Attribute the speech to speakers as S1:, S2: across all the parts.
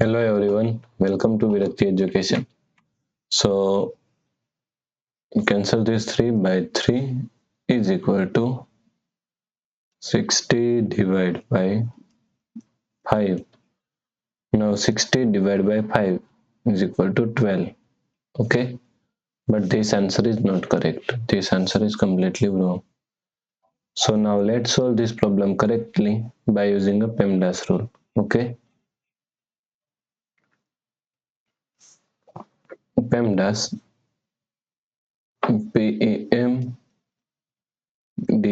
S1: Hello everyone, welcome to Virakti Education. So cancel this 3 by 3 is equal to 60 divided by 5. Now 60 divided by 5 is equal to 12. Okay, but this answer is not correct. This answer is completely wrong. So now let's solve this problem correctly by using a PEMDAS rule. Okay, PEMDAS PEM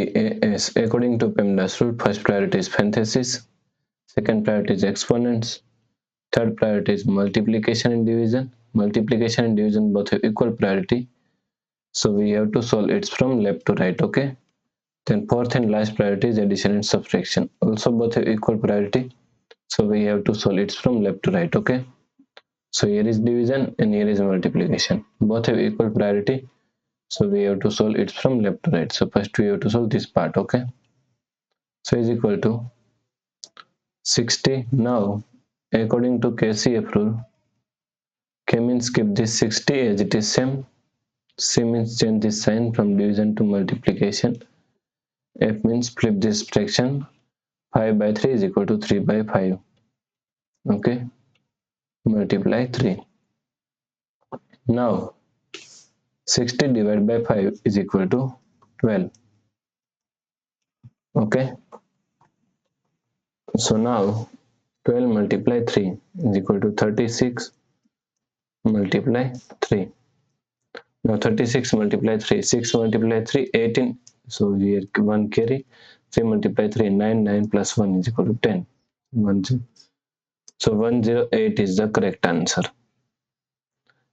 S1: DAS. According to PEMDAS rule, first priority is parenthesis, second priority is exponents, third priority is multiplication and division. Multiplication and division both have equal priority, so we have to solve it from left to right. Okay, then fourth and last priority is addition and subtraction, also both have equal priority, so we have to solve it from left to right. Okay, so here is division and here is multiplication, both have equal priority, so we have to solve it from left to right. So first we have to solve this part. Okay, so is equal to 60. Now according to KCF rule, K means keep this 60 as it is same. C means change this sign from division to multiplication. F means flip this fraction. 5 by 3 is equal to 3 by 5. Okay, multiply 3. Now 60 divided by 5 is equal to 12. Okay, so now 12 multiply 3 is equal to 36 multiply 3. Now 36 multiply 3, 6 multiply 3, 18. So here 1 carry, 3 multiply 3, 9, 9 plus 1 is equal to 10. 1, 0. So 108 is the correct answer.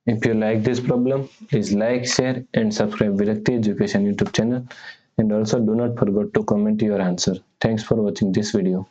S1: If you like this problem, please like, share and subscribe Virakti Education YouTube channel, and also do not forget to comment your answer. Thanks for watching this video.